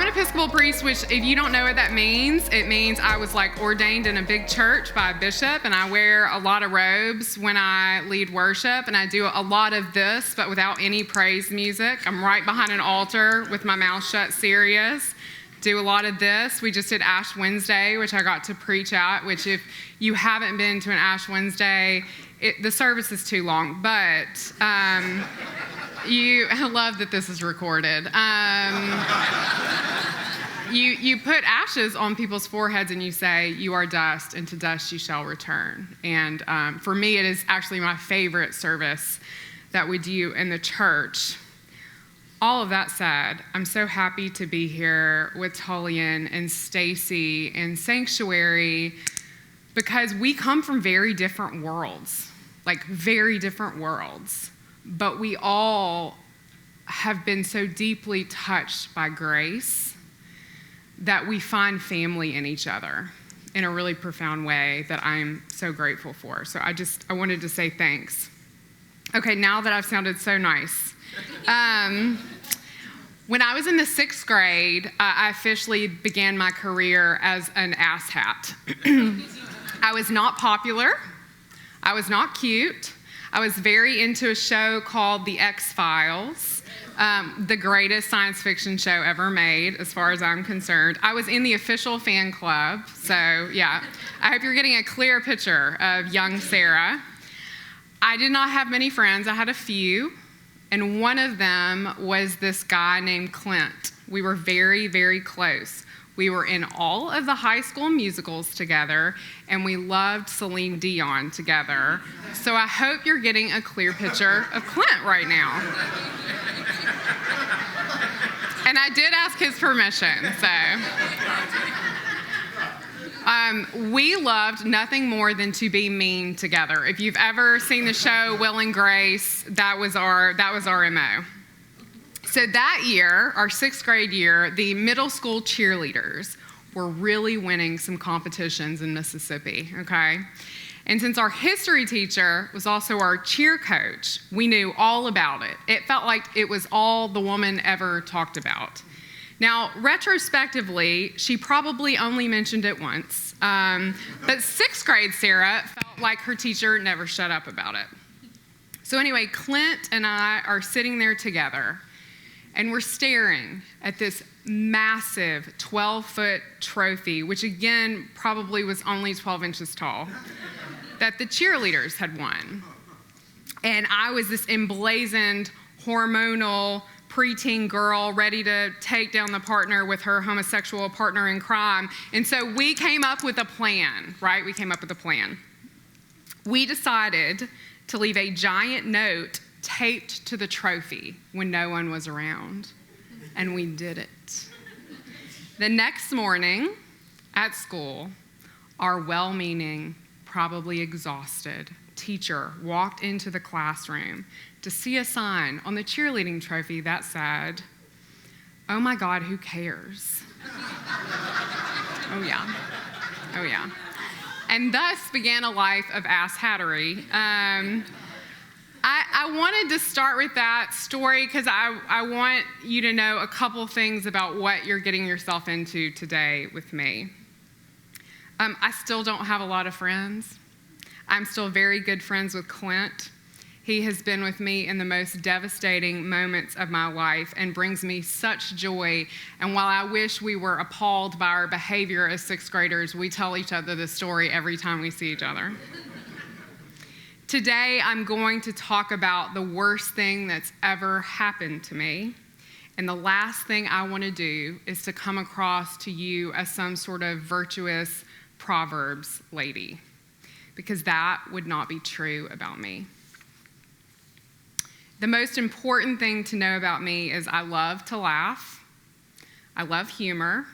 an Episcopal priest, which if you don't know what that means, it means I was like ordained in a big church by a bishop, and I wear a lot of robes when I lead worship, and I do a lot of this, but without any praise music. I'm right behind an altar with my mouth shut, serious. Do a lot of this. We just did Ash Wednesday, which I got to preach at, which if you haven't been to an Ash Wednesday, the service is too long, but I love that this is recorded. You put ashes on people's foreheads and you say, "You are dust, and to dust you shall return." And for me, it is actually my favorite service that we do in the church. All of that said, I'm so happy to be here with Tullian and Stacy and Sanctuary, because we come from very different worlds, but we all have been so deeply touched by grace that we find family in each other in a really profound way that I'm so grateful for. So I wanted to say thanks. Okay, now that I've sounded so nice. When I was in the 6th grade, I officially began my career as an asshat. I was not popular. I was not cute. I was very into a show called The X-Files, the greatest science fiction show ever made, as far as I'm concerned. I was in the official fan club, so yeah. I hope you're getting a clear picture of young Sarah. I did not have many friends. I had a few, and one of them was this guy named Clint. We were very, very close. We were in all of the high school musicals together, and we loved Celine Dion together. So I hope you're getting a clear picture of Clint right now. And I did ask his permission, so. We loved nothing more than to be mean together. If you've ever seen the show Will and Grace, that was our MO. So that year, our 6th grade year, the middle school cheerleaders were really winning some competitions in Mississippi, okay? And since our history teacher was also our cheer coach, we knew all about it. It felt like it was all the woman ever talked about. Now, retrospectively, she probably only mentioned it once, but 6th grade Sarah felt like her teacher never shut up about it. So anyway, Clint and I are sitting there together, and we're staring at this massive 12-foot trophy, which again probably was only 12 inches tall, that the cheerleaders had won. And I was this emblazoned, hormonal, preteen girl ready to take down the partner with her homosexual partner in crime. And so we came up with a plan, right? We decided to leave a giant note taped to the trophy when no one was around. And we did it. The next morning at school, our well-meaning, probably exhausted teacher walked into the classroom to see a sign on the cheerleading trophy that said, "Oh my God, who cares?" Oh yeah. And thus began a life of ass-hattery. I wanted to start with that story because I want you to know a couple things about what you're getting yourself into today with me. I still don't have a lot of friends. I'm still very good friends with Clint. He has been with me in the most devastating moments of my life and brings me such joy. And while I wish we were appalled by our behavior as 6th graders, we tell each other this story every time we see each other. Today, I'm going to talk about the worst thing that's ever happened to me. And the last thing I want to do is to come across to you as some sort of virtuous Proverbs lady, because that would not be true about me. The most important thing to know about me is I love to laugh. I love humor.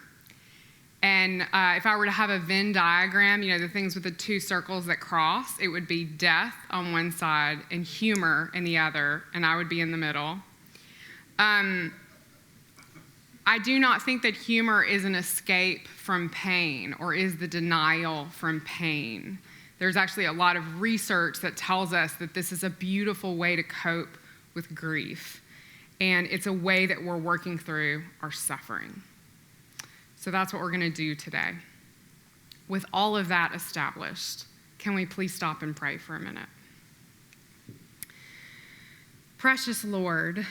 And if I were to have a Venn diagram, the things with the 2 circles that cross, it would be death on one side and humor in the other, and I would be in the middle. I do not think that humor is an escape from pain or is the denial from pain. There's actually a lot of research that tells us that this is a beautiful way to cope with grief, and it's a way that we're working through our suffering. So that's what we're going to do today. With all of that established, can we please stop and pray for a minute? Precious Lord,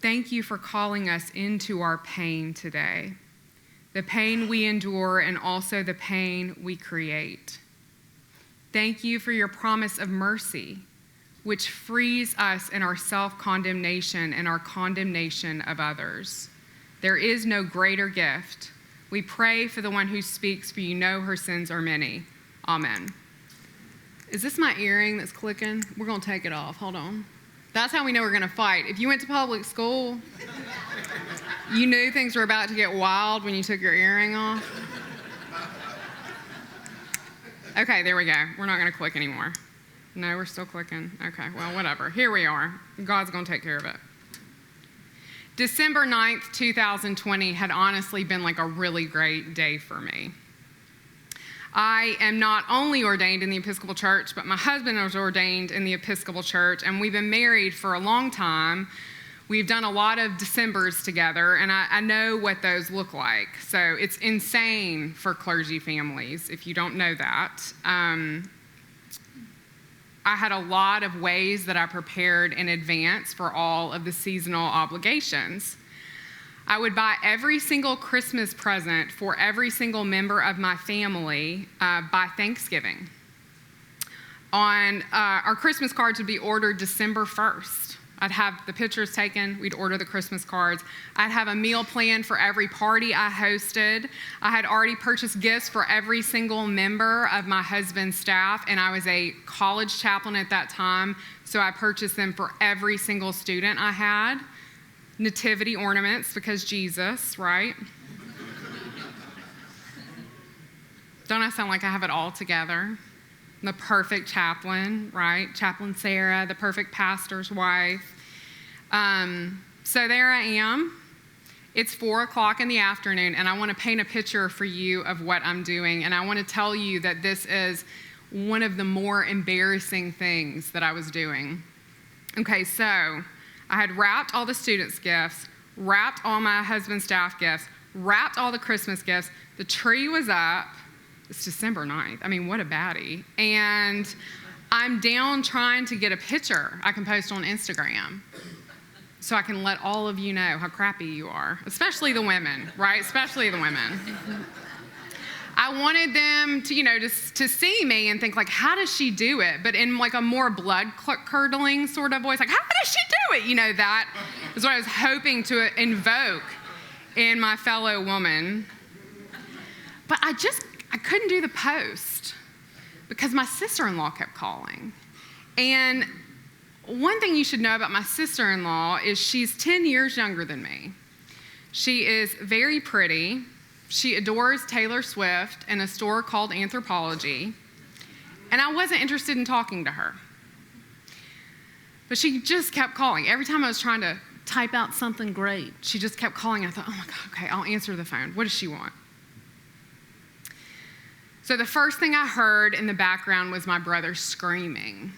thank you for calling us into our pain today, the pain we endure and also the pain we create. Thank you for your promise of mercy, which frees us in our self-condemnation and our condemnation of others. There is no greater gift. We pray for the one who speaks, for you know her sins are many. Amen. Is this my earring that's clicking? We're going to take it off. Hold on. That's how we know we're going to fight. If you went to public school, you knew things were about to get wild when you took your earring off. Okay, there we go. We're not going to click anymore. No, we're still clicking. Okay, well, whatever. Here we are. God's going to take care of it. December 9th, 2020 had honestly been like a really great day for me. I am not only ordained in the Episcopal Church, but my husband was ordained in the Episcopal Church, and we've been married for a long time. We've done a lot of Decembers together, and I know what those look like. So it's insane for clergy families, if you don't know that. I had a lot of ways that I prepared in advance for all of the seasonal obligations. I would buy every single Christmas present for every single member of my family by Thanksgiving. Our Christmas cards would be ordered December 1st. I'd have the pictures taken, we'd order the Christmas cards. I'd have a meal planned for every party I hosted. I had already purchased gifts for every single member of my husband's staff, and I was a college chaplain at that time, so I purchased them for every single student I had. Nativity ornaments, because Jesus, right? Don't I sound like I have it all together? The perfect chaplain, right? Chaplain Sarah, the perfect pastor's wife. So there I am. It's 4:00 in the afternoon, and I want to paint a picture for you of what I'm doing. And I want to tell you that this is one of the more embarrassing things that I was doing. Okay, so I had wrapped all the students' gifts, wrapped all my husband's staff gifts, wrapped all the Christmas gifts. The tree was up. It's December 9th. I mean, what a baddie. And I'm down trying to get a picture I can post on Instagram so I can let all of you know how crappy you are, especially the women, right? Especially the women. I wanted them to, to see me and think, like, how does she do it? But in, like, a more blood-curdling sort of voice, like, how does she do it? That is what I was hoping to invoke in my fellow woman. But I couldn't do the post because my sister-in-law kept calling. And one thing you should know about my sister-in-law is she's 10 years younger than me. She is very pretty. She adores Taylor Swift in a store called Anthropologie. And I wasn't interested in talking to her. But she just kept calling. Every time I was trying to type out something great, she just kept calling. I thought, oh my God, okay, I'll answer the phone. What does she want? So the first thing I heard in the background was my brother screaming.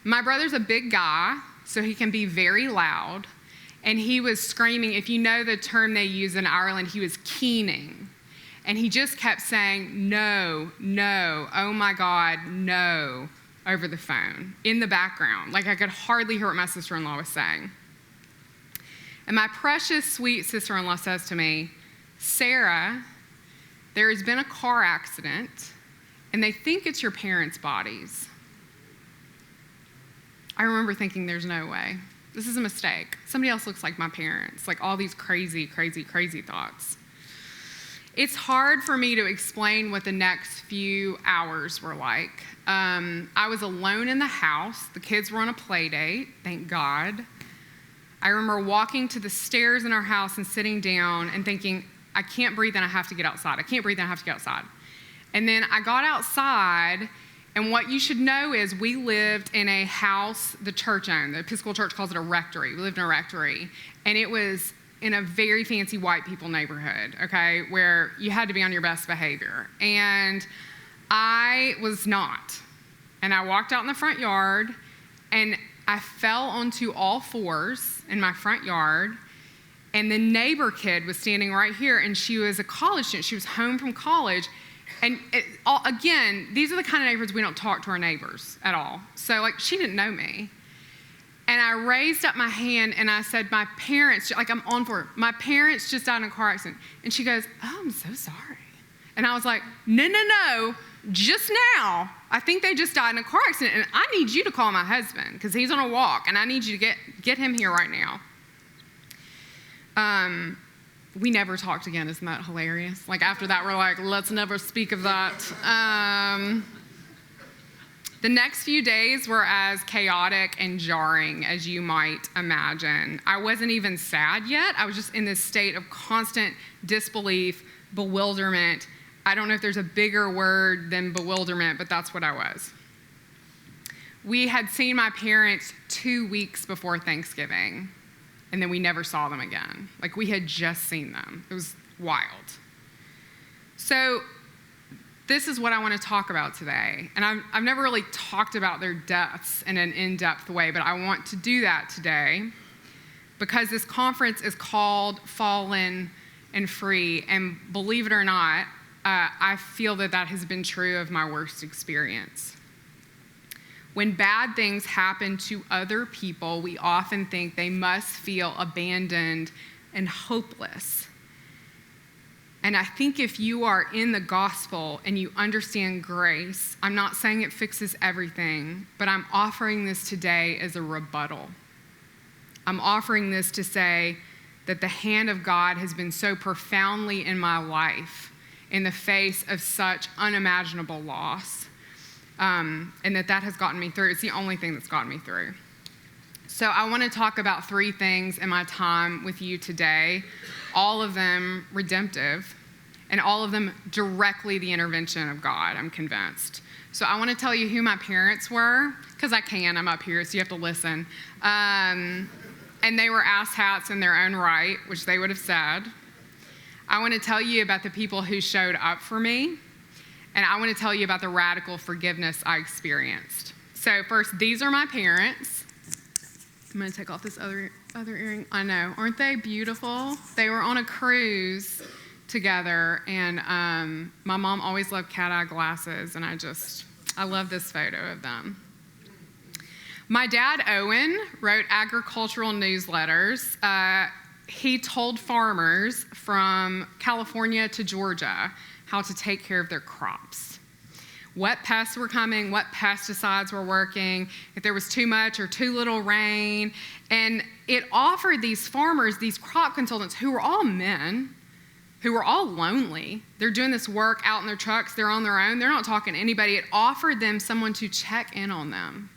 My brother's a big guy, so he can be very loud. And he was screaming. If you know the term they use in Ireland, he was keening. And he just kept saying, no, no, oh my God, no, over the phone, in the background. Like I could hardly hear what my sister-in-law was saying. And my precious, sweet sister-in-law says to me, Sarah, there has been a car accident, and they think it's your parents' bodies. I remember thinking, there's no way. This is a mistake. Somebody else looks like my parents. Like all these crazy, crazy, crazy thoughts. It's hard for me to explain what the next few hours were like. I was alone in the house. The kids were on a play date, thank God. I remember walking to the stairs in our house and sitting down and thinking, I can't breathe and I have to get outside. I can't breathe and I have to get outside. And then I got outside, and what you should know is we lived in a house the church owned. The Episcopal Church calls it a rectory. We lived in a rectory, and it was in a very fancy white people neighborhood, okay, where you had to be on your best behavior. And I was not. And I walked out in the front yard, and I fell onto all fours in my front yard, And the neighbor kid was standing right here, and she was a college student. She was home from college. And again, these are the kind of neighbors we don't talk to our neighbors at all. So, like, she didn't know me. And I raised up my hand, and I said, my parents, like, I'm on for it. My parents just died in a car accident. And she goes, oh, I'm so sorry. And I was like, no, just now. I think they just died in a car accident, and I need you to call my husband because he's on a walk, and I need you to get him here right now. We never talked again. Isn't that hilarious? Like, after that, we're like, let's never speak of that. The next few days were as chaotic and jarring as you might imagine. I wasn't even sad yet. I was just in this state of constant disbelief, bewilderment. I don't know if there's a bigger word than bewilderment, but that's what I was. We had seen my parents 2 weeks before Thanksgiving, and then we never saw them again. Like, we had just seen them. It was wild. So this is what I want to talk about today. And I've never really talked about their deaths in an in-depth way, but I want to do that today because this conference is called Fallen and Free. And believe it or not, I feel that has been true of my worst experience. When bad things happen to other people, we often think they must feel abandoned and hopeless. And I think if you are in the gospel and you understand grace, I'm not saying it fixes everything, but I'm offering this today as a rebuttal. I'm offering this to say that the hand of God has been so profoundly in my life in the face of such unimaginable loss, and that has gotten me through. It's the only thing that's gotten me through. So I want to talk about 3 things in my time with you today, all of them redemptive, and all of them directly the intervention of God, I'm convinced. So I want to tell you who my parents were, because I'm up here, so you have to listen. And they were asshats in their own right, which they would have said. I want to tell you about the people who showed up for me, and I want to tell you about the radical forgiveness I experienced. So first, these are my parents. I'm going to take off this other earring. I know. Aren't they beautiful? They were on a cruise together, and my mom always loved cat-eye glasses, and I love this photo of them. My dad, Owen, wrote agricultural newsletters. He told farmers from California to Georgia how to take care of their crops. What pests were coming, what pesticides were working, if there was too much or too little rain. And it offered these farmers, these crop consultants, who were all men, who were all lonely. They're doing this work out in their trucks. They're on their own. They're not talking to anybody. It offered them someone to check in on them.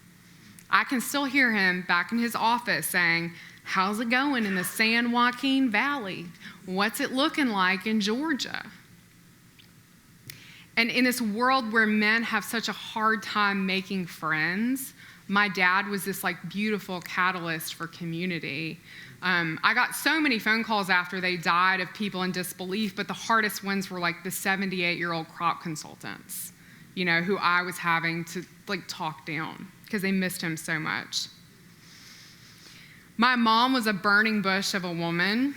I can still hear him back in his office saying, how's it going in the San Joaquin Valley? What's it looking like in Georgia? And in this world where men have such a hard time making friends, my dad was this beautiful catalyst for community. I got so many phone calls after they died of people in disbelief, but the hardest ones were the 78-year-old crop consultants, who I was having to talk down because they missed him so much. My mom was a burning bush of a woman.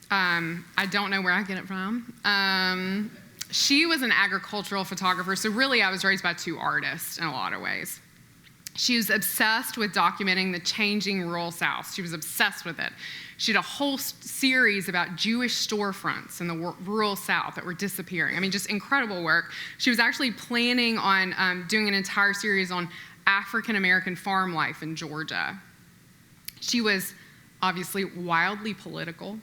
I don't know where I get it from. She was an agricultural photographer, so really I was raised by 2 artists in a lot of ways. She was obsessed with documenting the changing rural South. She was obsessed with it. She had a whole series about Jewish storefronts in the rural South that were disappearing. I mean, just incredible work. She was actually planning on doing an entire series on African-American farm life in Georgia. She was obviously wildly political.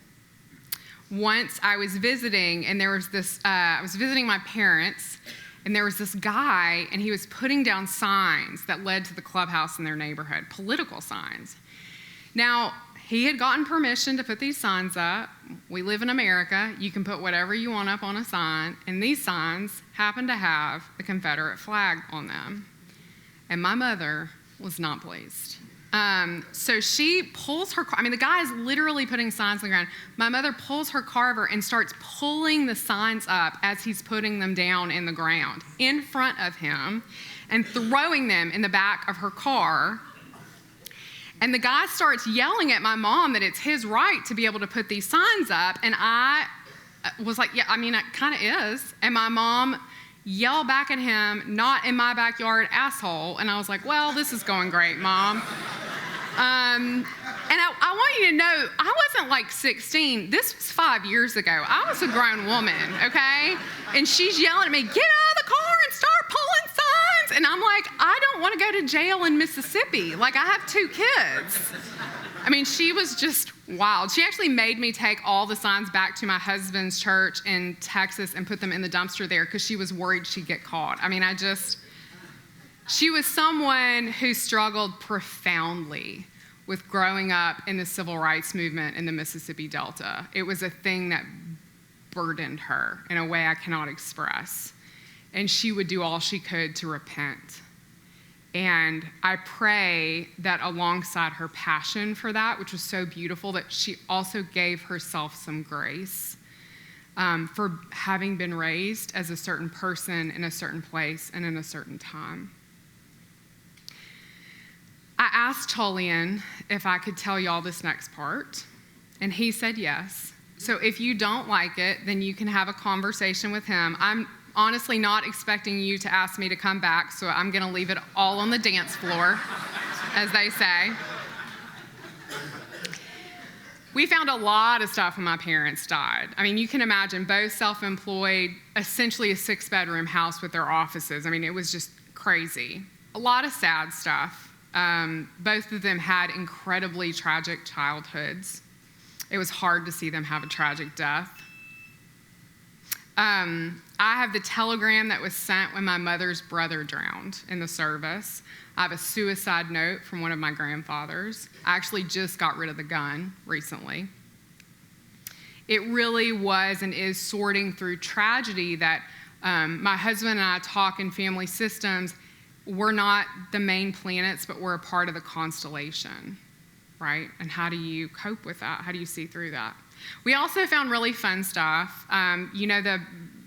Once I was visiting, and there was this, I was visiting my parents, and there was this guy, and he was putting down signs that led to the clubhouse in their neighborhood, political signs. Now, he had gotten permission to put these signs up. We live in America. You can put whatever you want up on a sign, and these signs happen to have the Confederate flag on them. And my mother was not pleased. So she pulls her, the guy is literally putting signs on the ground. My mother pulls her carver and starts pulling the signs up as he's putting them down in the ground in front of him and throwing them in the back of her car. And the guy starts yelling at my mom that it's his right to be able to put these signs up. And I was like, yeah, I mean, it kind of is. And my mom yelled back at him, not in my backyard, asshole. And I was like, well, this is going great, Mom. And I want you to know, I wasn't like 16. This was 5 years ago. I was a grown woman, okay? And she's yelling at me, get out of the car and start pulling signs. And I'm like, I don't want to go to jail in Mississippi. Like, I have 2 kids. I mean, she was just wild. She actually made me take all the signs back to my husband's church in Texas and put them in the dumpster there because she was worried she'd get caught. I mean, she was someone who struggled profoundly with growing up in the civil rights movement in the Mississippi Delta. It was a thing that burdened her in a way I cannot express. And she would do all she could to repent. And I pray that alongside her passion for that, which was so beautiful, that she also gave herself some grace for having been raised as a certain person in a certain place and in a certain time. I asked Tullian if I could tell y'all this next part, and he said yes. So if you don't like it, then you can have a conversation with him. I'm honestly not expecting you to ask me to come back, so I'm going to leave it all on the dance floor, as they say. We found a lot of stuff when my parents died. I mean, you can imagine, both self-employed, essentially a 6-bedroom house with their offices. I mean, it was just crazy. A lot of sad stuff. Both of them had incredibly tragic childhoods. It was hard to see them have a tragic death. I have the telegram that was sent when my mother's brother drowned in the service. I have a suicide note from one of my grandfathers. I actually just got rid of the gun recently. It really was and is sorting through tragedy that my husband and I talk in family systems. We're not the main planets, but we're a part of the constellation, right? And how do you cope with that? How do you see through that? We also found really fun stuff. You know, the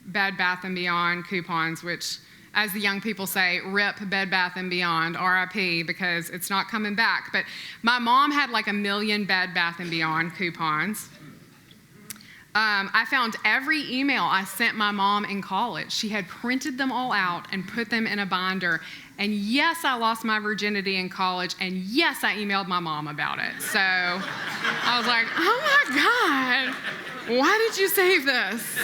Bed Bath & Beyond coupons, which, as the young people say, rip Bed Bath & Beyond, RIP, because it's not coming back. But my mom had like 1 million Bed Bath & Beyond coupons. I found every email I sent my mom in college. She had printed them all out and put them in a binder. And yes, I lost my virginity in college. And yes, I emailed my mom about it. So I was like, oh my God, why did you save this?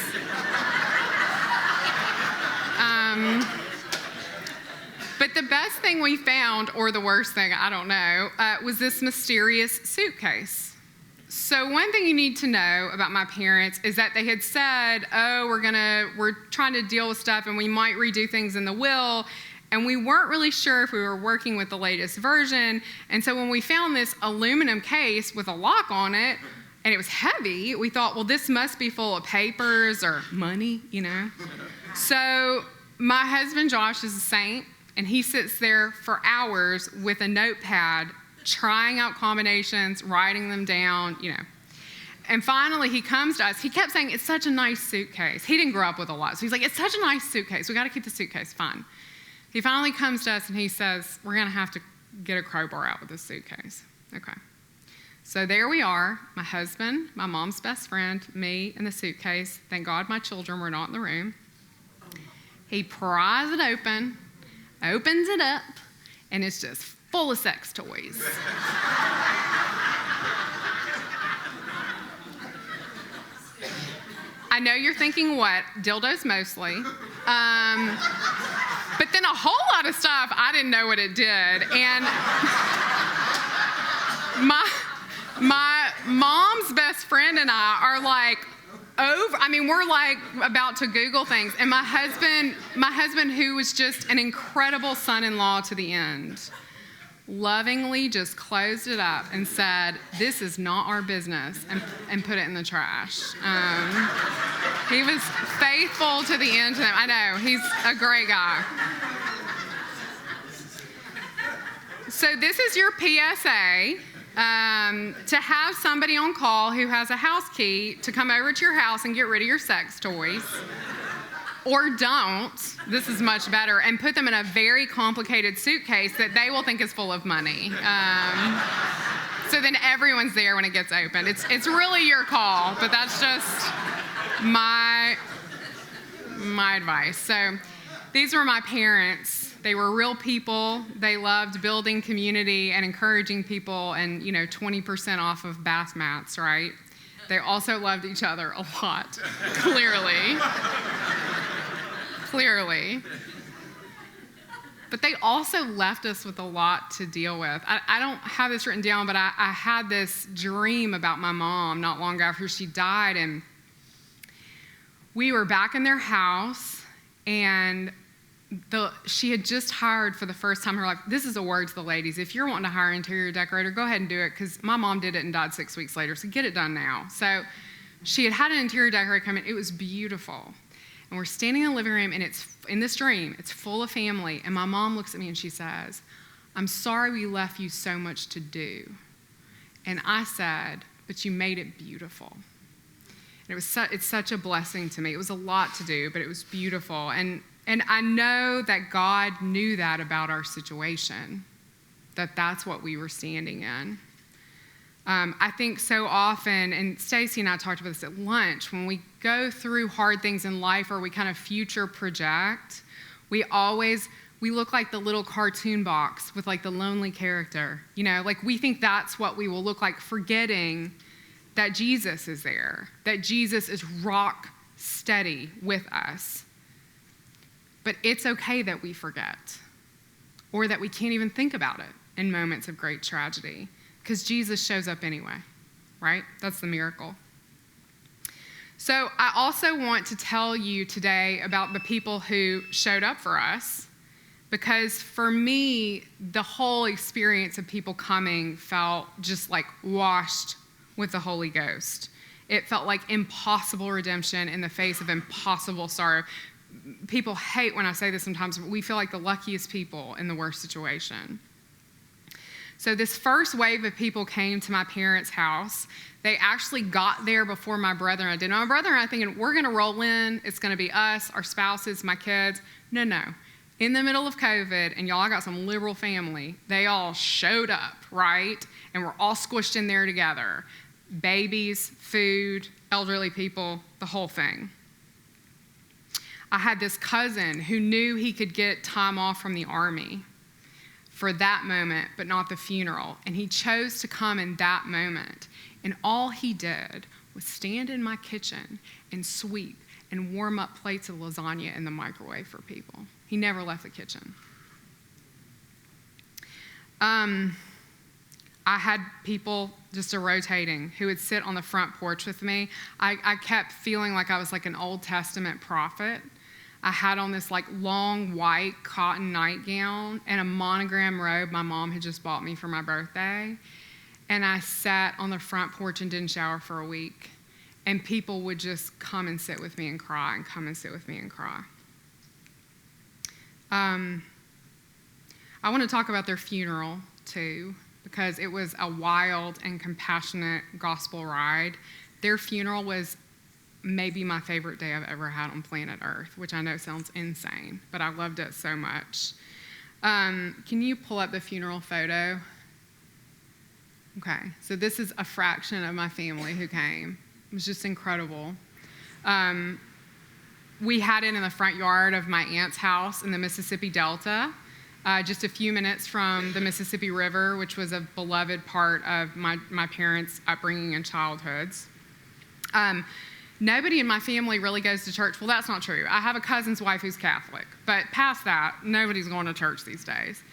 But the best thing we found, or the worst thing, I don't know, was this mysterious suitcase. So one thing you need to know about my parents is that they had said, oh, we're trying to deal with stuff and we might redo things in the will. And we weren't really sure if we were working with the latest version. And so when we found this aluminum case with a lock on it, and it was heavy, we thought, well, this must be full of papers or money, you know. So my husband, Josh, is a saint, and he sits there for hours with a notepad trying out combinations, writing them down, you know. And finally, he comes to us. He kept saying, it's such a nice suitcase. He didn't grow up with a lot. So he's like, it's such a nice suitcase. We got to keep the suitcase fun. He finally comes to us and he says, we're going to have to get a crowbar out with this suitcase. Okay. So there we are, my husband, my mom's best friend, me, and the suitcase. Thank God my children were not in the room. He pries it open, opens it up, and it's just full of sex toys. I know you're thinking, what? Dildos mostly. But then a whole lot of stuff, I didn't know what it did. And my mom's best friend and I are like we're like about to Google things. And my husband, who was just an incredible son-in-law to the end, lovingly just closed it up and said, this is not our business, and put it in the trash. He was faithful to the end to them. I know, he's a great guy. So this is your PSA, to have somebody on call who has a house key to come over to your house and get rid of your sex toys. Or don't, this is much better, and put them in a very complicated suitcase that they will think is full of money. So then everyone's there when it gets opened. It's really your call, but that's just my advice. So these were my parents. They were real people. They loved building community and encouraging people, and 20% off of bath mats, right? They also loved each other a lot, clearly. Clearly. But they also left us with a lot to deal with. I don't have this written down, but I had this dream about my mom not long after she died, and we were back in their house, and she had just hired for the first time in her life. This is a word to the ladies. If you're wanting to hire an interior decorator, go ahead and do it, because my mom did it and died 6 weeks later, so get it done now. So she had an interior decorator come in. It was beautiful. And we're standing in the living room, and it's in this dream, it's full of family, and my mom looks at me and she says, "I'm sorry we left you so much to do." And I said, "But you made it beautiful." And it's such a blessing to me. It was a lot to do, but it was beautiful. And I know that God knew that about our situation, that that's what we were standing in. I think so often, and Stacy and I talked about this at lunch, when we go through hard things in life or we kind of future project, we look like the little cartoon box with like the lonely character. Like we think that's what we will look like, forgetting that Jesus is there, that Jesus is rock steady with us. But it's okay that we forget, or that we can't even think about it in moments of great tragedy, because Jesus shows up anyway, right? That's the miracle. So I also want to tell you today about the people who showed up for us, because for me, the whole experience of people coming felt just like washed with the Holy Ghost. It felt like impossible redemption in the face of impossible sorrow. People hate when I say this sometimes, but we feel like the luckiest people in the worst situation. So this first wave of people came to my parents' house. They actually got there before my brother and I did. Now, my brother and I thinking, we're going to roll in. It's going to be us, our spouses, my kids. No. In the middle of COVID, and y'all, I got some liberal family, they all showed up, right? And we're all squished in there together. Babies, food, elderly people, the whole thing. I had this cousin who knew he could get time off from the army for that moment, but not the funeral. And he chose to come in that moment. And all he did was stand in my kitchen and sweep and warm up plates of lasagna in the microwave for people. He never left the kitchen. I had people just rotating who would sit on the front porch with me. I kept feeling like I was like an Old Testament prophet. I had on this like long white cotton nightgown and a monogram robe my mom had just bought me for my birthday. And I sat on the front porch and didn't shower for a week. And people would just come and sit with me and cry and come and sit with me and cry. I want to talk about their funeral too, because it was a wild and compassionate gospel ride. Their funeral was maybe my favorite day I've ever had on planet Earth, which I know sounds insane, but I loved it so much. Can you pull up the funeral photo? Okay, so this is a fraction of my family who came. It was just incredible. We had it in the front yard of my aunt's house in the Mississippi Delta, just a few minutes from the Mississippi River, which was a beloved part of my parents' upbringing and childhoods. Nobody in my family really goes to church. Well, that's not true. I have a cousin's wife who's Catholic, but past that, nobody's going to church these days.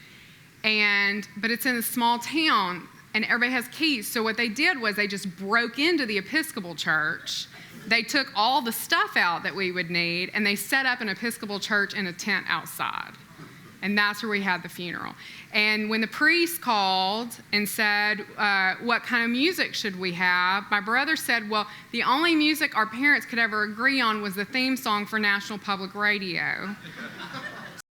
But it's in a small town, and everybody has keys. So what they did was they just broke into the Episcopal church. They took all the stuff out that we would need, and they set up an Episcopal church in a tent outside. And that's where we had the funeral. And when the priest called and said, what kind of music should we have? My brother said, well, the only music our parents could ever agree on was the theme song for National Public Radio.